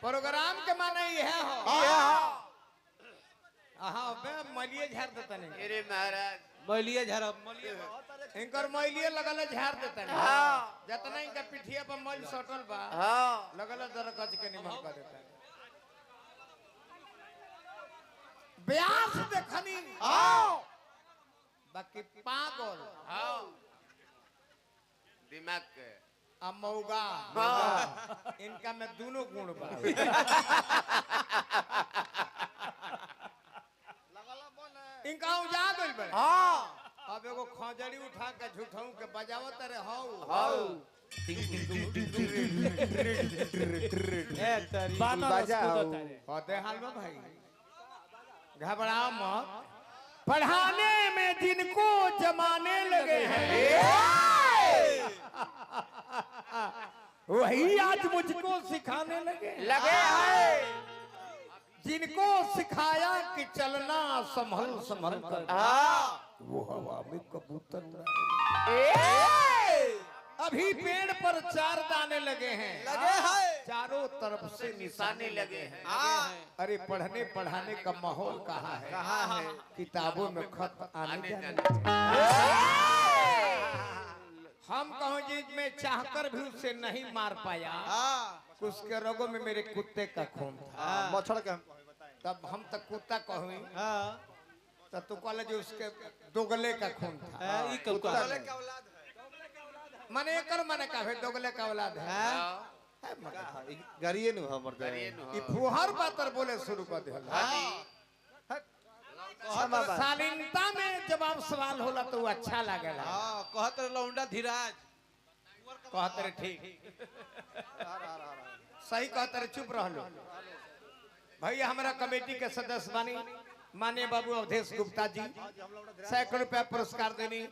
Programme के माने यह हो हाँ बे मलिए झाड़ देता नहीं अरे महाराज मलिए झरब मलिए इनकर मलिए लगल झाड़ देता नहीं जितना इनका पिठिया पर मल सटल बा लगल दरकच के निमन कर देता है ब्यास देखनी बाकी पागल दिमाग के मौगा इनका में दोनों गुण बा इनका उजा गइल बा अब एगो खजड़ी उठा के झूठऊ के बजावत रे हौ कहते हाल में भाई घबराओ मत पढ़ाने में जिनको जमाने लगे हैं वही आज मुझको सिखाने लगे हैं जिनको सिखाया कि चलना संभल संभल कर वो हवा में कबूतर अभी पेड़ पर 4 दाने लगे हैं चारों तरफ से निशाने लगे हैं अरे पढ़ने पढ़ाने का माहौल कहाँ है किताबों में खत आने जाने हम कहूँ जी मैं चाहकर भी उससे नहीं मार पाया उसके रगों में मेरे कुत्ते का खून था मच्छर के तब हम तक कुत्ता कहूँ तब तू कॉलेज उसके दोगले का खून था मने कर मने का है दोगले का औलाद है गरिए नु हमर दे ई फुहर बातर बोले शुरू कर दिया शालीनता में जवाब सवाल होला तो अच्छा लागेला कहत लौंडा धीराज कहत रे ठीक सही कहत रे चुप रहलो भैया हमारा कमेटी के सदस्य बानी माननीय बाबू अवधेश गुप्ता जी सैकड़ों रुपया पुरस्कार देनी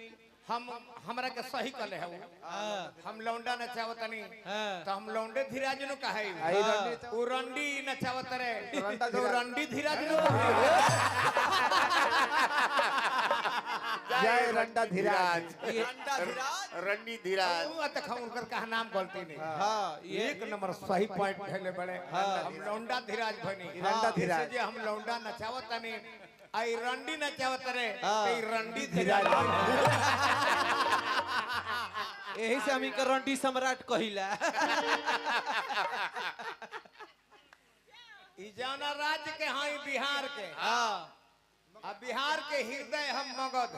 हम हमरा के सही कले है हम लौंडा नचावत नहीं तो हम लौंडे धीराज नु कहे उ रंडी नचावत रे तो रंडी धीराज नु जय रंडा धीराज रंडी धीराज तक हम उनकर का नाम गलती नहीं हां एक नंबर सही पॉइंट भेले बड़े हम लौंडा धीराज भनी रंडा धीराज जे हम लौंडा नचावत नहीं आई रंडी नचावत रे ते रंडी धीराज यही से हम इनका रंडी सम्राट कहिला ई जाना राज्य के हां बिहार के अब बिहार के हृदय हम मगध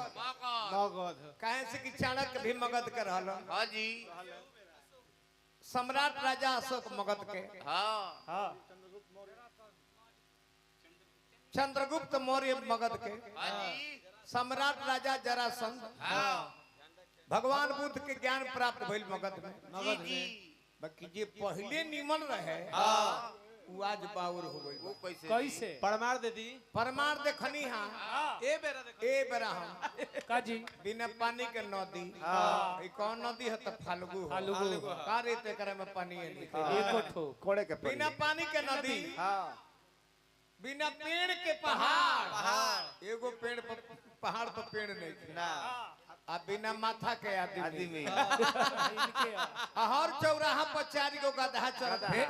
कहे से कि चाणक्य भी मगध के रहल हाँ जी सम्राट राजा अशोक मगध के हाँ चंद्रगुप्त मौर्य मगध के जी सम्राट राजा जरासंध भगवान बुद्ध के ज्ञान प्राप्त भइल मगध में बाकी जे पहले निमन रहे वो आज बाउर हो गई वो कैसे कैसे परमार दे दी परमार देखनी हां ए बेरा देखो ए बेरा हम काजी बिना पानी के नदी ई कौन नदी है त फाल्गु का रे ते करे में पानी है एको ठो कोड़े के बिना पानी के नदी बिना पेड़ के पहाड़ एगो पेड़ पर पहाड़ पर पेड़ नहीं ना आ बिना माथा के आदमी इनके हर चौराहा पर 4 गो गधा चलत है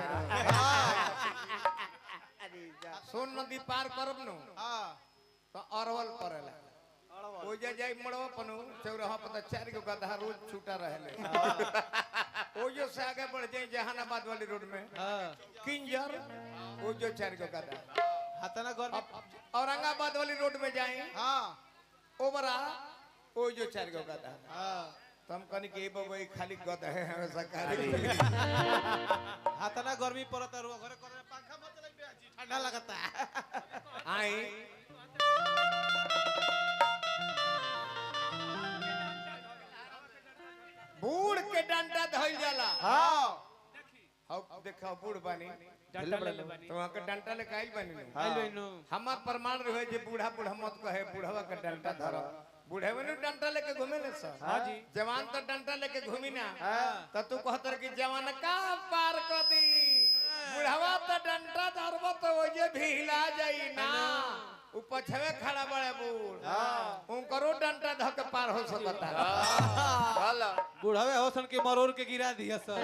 सोन नदी पार करब नु तो अरवल पड़ेला ओ जे जाई मड़वा पनु चौराहा पर 4 गो गधा रोज छूटा रहले ओ जो से आगे बढ़ जाए जहानाबाद वाली रोड में किंजर ओ जो 4 गो गधा हतना घर औरंगाबाद वाली रोड में जाए ओबरा ओ जो 4 गो गधा तो हम कहनी कि बाबू खाली गधा है हमेशा खाली हतना गर्मी पड़ता रो घरे करे पंखा मत चलाइबे आज ठंडा लगता आई बूढ़ के डंडा धइल जाला हां देखो बूढ़ बानी डंडा ले ले बानी तो वहां के डंडा ले काइल बानी आइलो नु हमार प्रमाण रहे जे बूढ़ा बूढ़ा मत कहे बूढ़वा के डंडा धर बूढ़े में डंडा लेके घूमे ले सर हां जी जवान तो डंडा लेके घूमी ना तो तू कहतर कि जवान का पार कर दी बूढ़वा तो डंडा धरबो तो वो जे भी हिला जाई ना उ पछवे खड़ा बड़े बूढ़ उनकरो डंडा धक पार हो सकता बूढ़ावे होसन के मरोड़ के गिरा दिया सर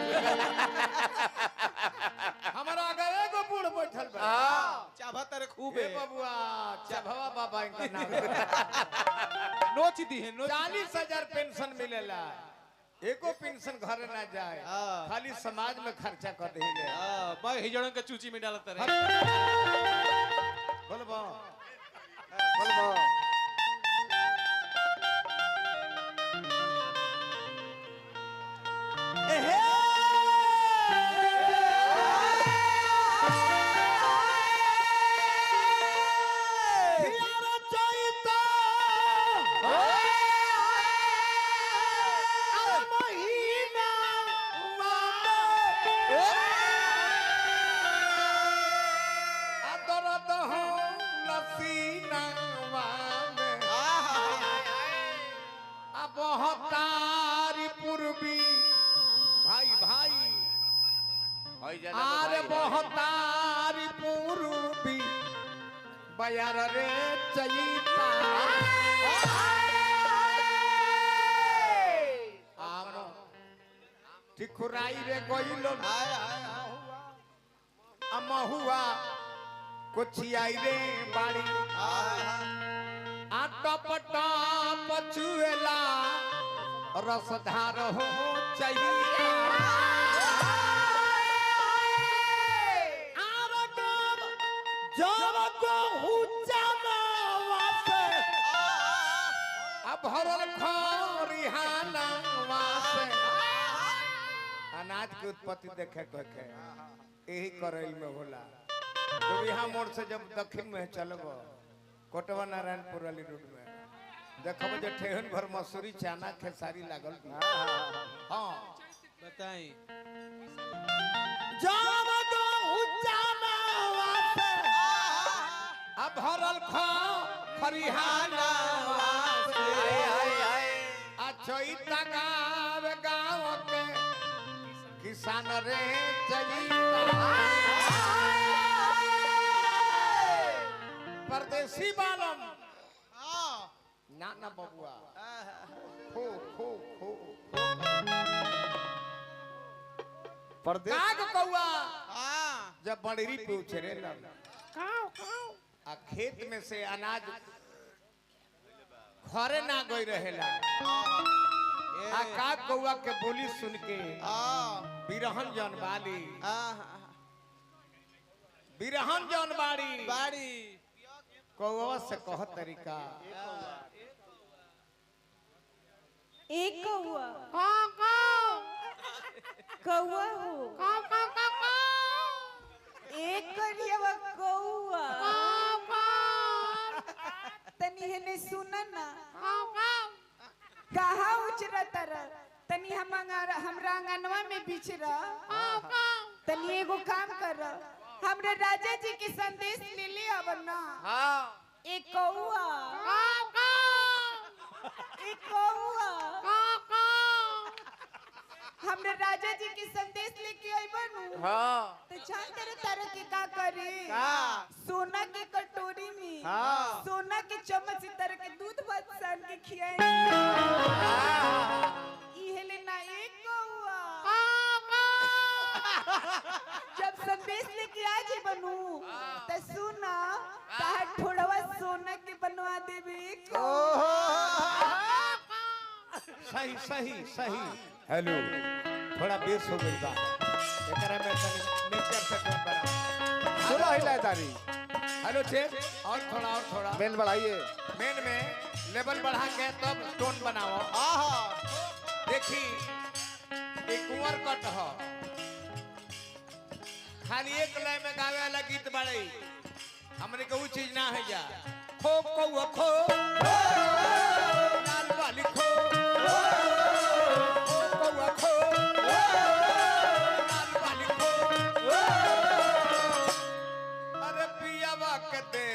हमारा आगे एगो बनावे नोच दी है नोच 40,000 पेंशन मिलेला एको पेंशन घर ना जाए हाँ। खाली समाज में खर्चा कर देले मैं हिजड़न के चूची में डालत रहे बोलबो बोलबो भाई भाई होई जाला आरे तो भाई बहुतारी पूर्वी बयार रे चैता आमो ठिकुराई रे गइलो अमहुआ कोचियाई रे बाड़ी आटपटा पचुएला रसधार हो चाहिए भरल खरिहाना अनाज के उत्पत्ति देखे कहे यही करैल में होला तो यहाँ मोड़ से जब दक्षिण में चलब कोटवा नारायणपुर वाली रोड में देखब जो ठेहन भर मसूरी चाना खेसारी लागल हाँ बताई अब भरल खरिहाना चैता गावे गाँव के किसान रे चैता परदेसी बालम ना ना बबुआ खो खो खो परदेश काग कौआ जब बड़री पे उछरे लग आ खेत में से अनाज घरे ना गई रहेला आ काग कौआ के बोली सुन के बिरहन जनबाली बिरहन जनबाड़ी बाड़ी कौआ से कह तरीका एक कौआ कौआ हो एक करियवा कौआ तनी हने सुना ना कहा उचरा तर तनी हमरा आंगनवा में बिचरा तनी एगो काम कर हमरा राजा जी के संदेश ले ले अब ना एक कौआ एक कौआ हमने राजा जी के संदेश लेके आई बनू तो जान तेरे तारा के का करे सोना के कटोरी में सोना के चम्मच से तरह के दूध भात सान के खियाए इहे लेना एक कौआ जब संदेश लेके आ जे बनू तो सुना तार थोड़वा सोना के बनवा देबे सही सही सही हेलो थोड़ा बेस हो गई बा एकरा में तनी नेचर से टोन बना सुनो हिलादारी हेलो चेक और थोड़ा मेन बढ़ाइए मेन में लेवल बढ़ा के तब टोन बनाओ देखी एक कुंवर कट हो खाली एक लय में गावे वाला गीत बड़े हमने को चीज ना है जा खो कौआ खो लाल वाली खो कौआ खो लाल वाली खो अरे पिया के दे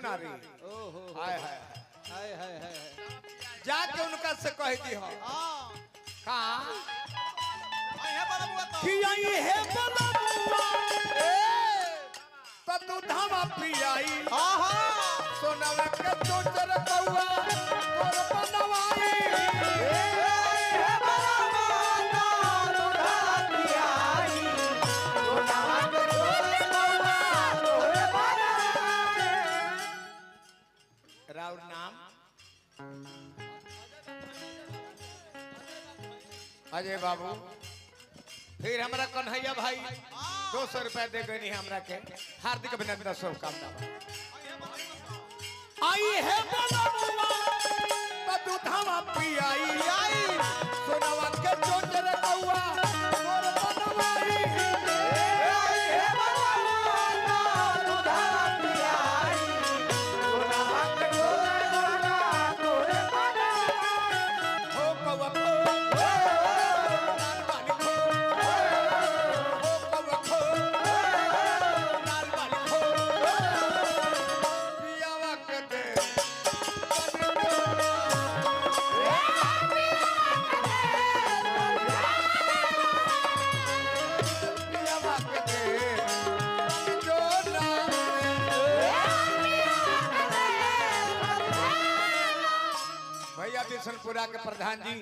नारी ओहो हाय हाय हाय हाय हाय जाके उनका से कह दी हो हां का आइए बड़ा बुआ तो कि आई है बलमुआ तो तू धामा पियाई हां हां सोनावा के चोचर कौआ तोर बनवाई हे बड़ा माता दूधा पियाई सोनावा के चोचर कौआ तोरे बनाए राउर नाम अजय बाबू फिर हमरा कन्हैया भाई 200 रुपया दे गई हमरा के हार्दिक अभिनंदन शुभकामना आई है बलमुआ तो तू धामा पियाई सोनावा के चोचर कौआ तोर बनवाई हे बड़ा माता दूधा पियाई सोनावा के चोचर कौआ तोरे बनाए हो कौआ खो लाल बाली खो हो कौआ खो लाल बाली खो पियावा के दे पियावा के दे जो नाम भैया बिशनपुरा के प्रधान जी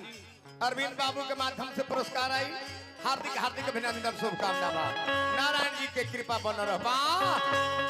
अरविंद बाबू के माध्यम से पुरस्कार आई हार्दिक हार्दिक अभिनंदन शुभकामना बा नारायण जी के कृपा बन रहा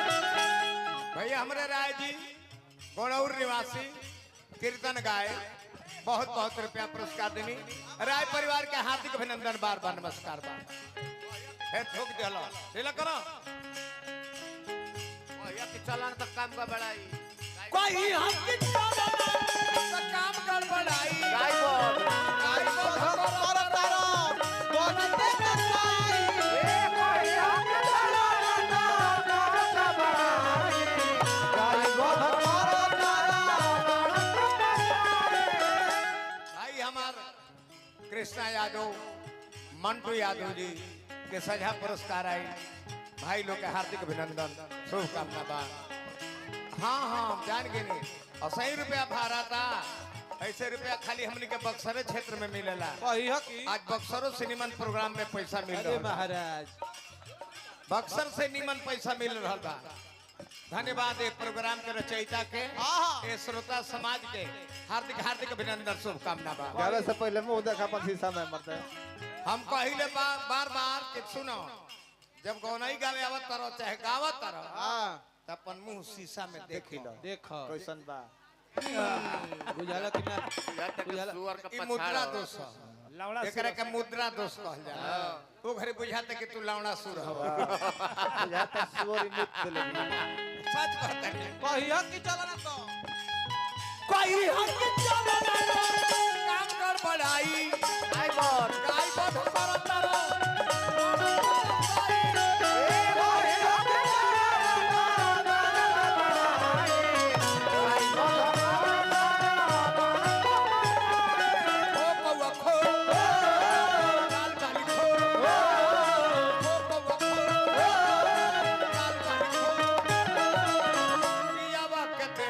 भैया हमारे राय जी गोरौर निवासी कीर्तन गाय बहुत बहुत रुपया पुरस्कार देनी राय परिवार के हार्दिक अभिनंदन बार बार नमस्कार बार है ठोक दिलो ढीला करो भैया के चलन तक काम का बड़ाई कोई हम की तो काम कर बढ़ाई गाय बोल गाय को तारा बनते कसाई ए भाई हम चला ना बड़ाई गाय गोध तारा भाई हमार कृष्णा यादव मंटू यादव जी के सजा पुरस्कार आई भाई लोग के हार्दिक अभिनंदन शुभकामना बा हाँ हाँ जान गए नहीं और सही रुपया भाड़ा था ऐसे रुपया खाली हमने के बक्सर क्षेत्र में मिलेला कहियो की आज बक्सरों से निमन प्रोग्राम में पैसा मिल अरे रहा बा। महाराज बक्सर से निमन पैसा मिल रहा बा धन्यवाद ये प्रोग्राम के रचयिता के ये श्रोता समाज के हार्दिक हार्दिक अभिनंदन शुभकामना बा गावे से पहले मुंह देखा अपन शीशा में मरते हम कहिले बार बार कि सुनो जब गौनाई गावे आवत तारो चाहे गावत तारो हां त अपन मुंह शीशा में देखी लो देखो कैसन बा बुझाला कि ना यहाँ तक सुअर का ई मुद्रा पछाड़ दोष ह। लावड़ा एकरा के मुद्रा दोष कहल जाला ओ घरे बुझाते कि तू लावड़ा सुर हो बुझाता सुअर मुत देले सच कहता है कहियो की चला ना तो कोई हक चला काम कर बढ़ाई गाय बोल गाय बध करत तारो ओ कौआ खो लाल बाली खो ओ कौआ खो लाल बाली खो पियावा के दे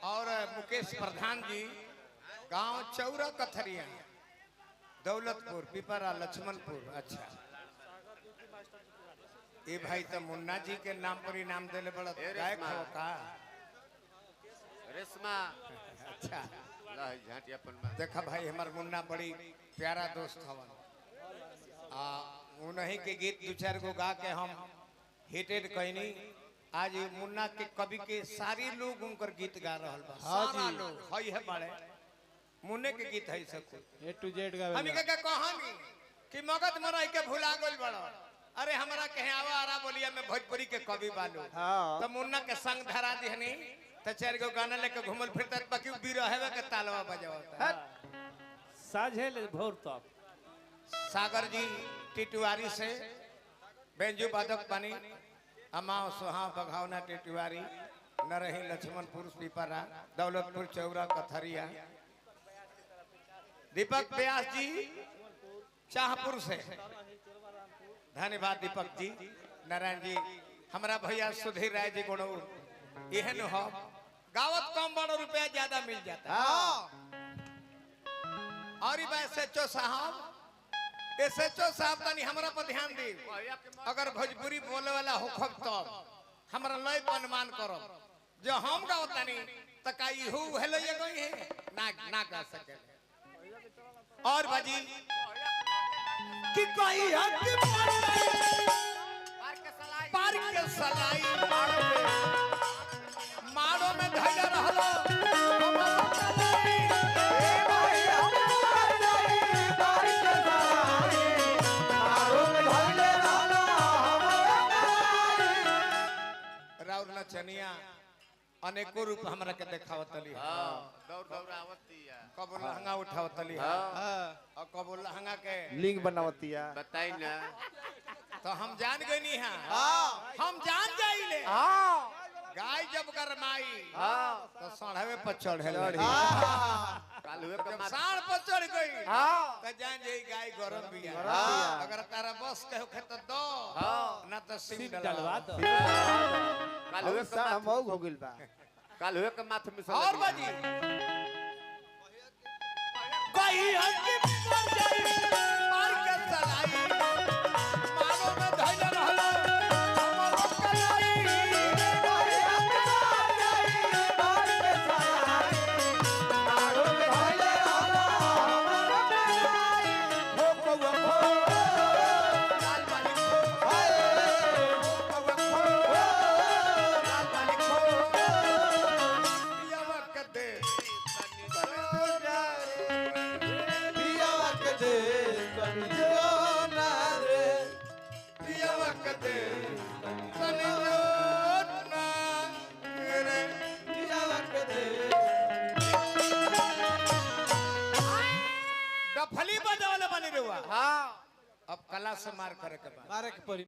और मुकेश प्रधान जी गांव चौरा कथरिया दौलतपुर पिपरा लक्ष्मणपुर। अच्छा ये भाई तो मुन्ना जी के नाम पर ही नाम देले बड़ा गायक हो का। रेशमा अच्छा ला झाटिया अपन में देखा भाई हमार मुन्ना बड़ी प्यारा दोस्त हवन। उन्हीं के गीत दो चार गो गा के हम हिटेड कहनी। आज ये मुन्ना के कवि के सारी लोग उनकर गीत गा रहल बा। सारा लोग हई है बड़े मुन्ने के गीत है सब कुछ A to Z का हम के कहानी कि मगध मरई के भुला गइल बड़ा। अरे हमरा के आवा आरा बोलिया में भोजपुरी के कवि बालो। हाँ। तो मुन्ना के संग धरा दिहनी तो चार गो गाना लेके घूमल फिरता बाकी बिरहवे के तालवा बजावता। साझे ले भोर तक सागर जी टिटवारी से बेंजू वादक बनी। अमाओ सुहा बघावना टिटवारी नरही लक्ष्मणपुर पिपरा दौलतपुर चौरा कथरिया। दीपक व्यास जी शाहपुर से धन्यवाद दीपक जी। नारायण जी हमारा भैया सुधीर राय जी गुण एहन हो गावत कम बड़ो रुपया ज्यादा मिल जाता है। और एसएचओ साहब एसएचओ साहब तनी हमरा पर ध्यान दी। अगर भोजपुरी बोले वाला होखब तो हमरा लय अनुमान करो जो हम गाओ तनी त का इहू हेलो ये गई है ना ना गा सके। और बाजी कि कोई हक पार के सलाई मारो में धैर्य रहलो राउर नचनिया अनेको रूप हमरा के देखावतली। हां दौड़ दौड़ आवती है कबो लहंगा उठावतली और कबो लहंगा के लिंग बनावतिया बताई ना तो हम जान गनी है। हम जान जाइले गाय जब गरमाई तो साढ़े पर चढ़े काल हुए के जब माथ साढ़ पर चढ़ गई तो जान जाई गाय गरम बिया। अगर तारा बस के होखे तो दो ना तो सिम डलवा दो। काल हुए के हम माथ हो गइल बा काल हुए के माथ में और बाजी कोई हक पर जाई मार के चलाई मानो में धैर्य रहलो हमरो कलाई डफली बजावले बनी रहुआ। अब कला से मार करे के बाद मारे के परी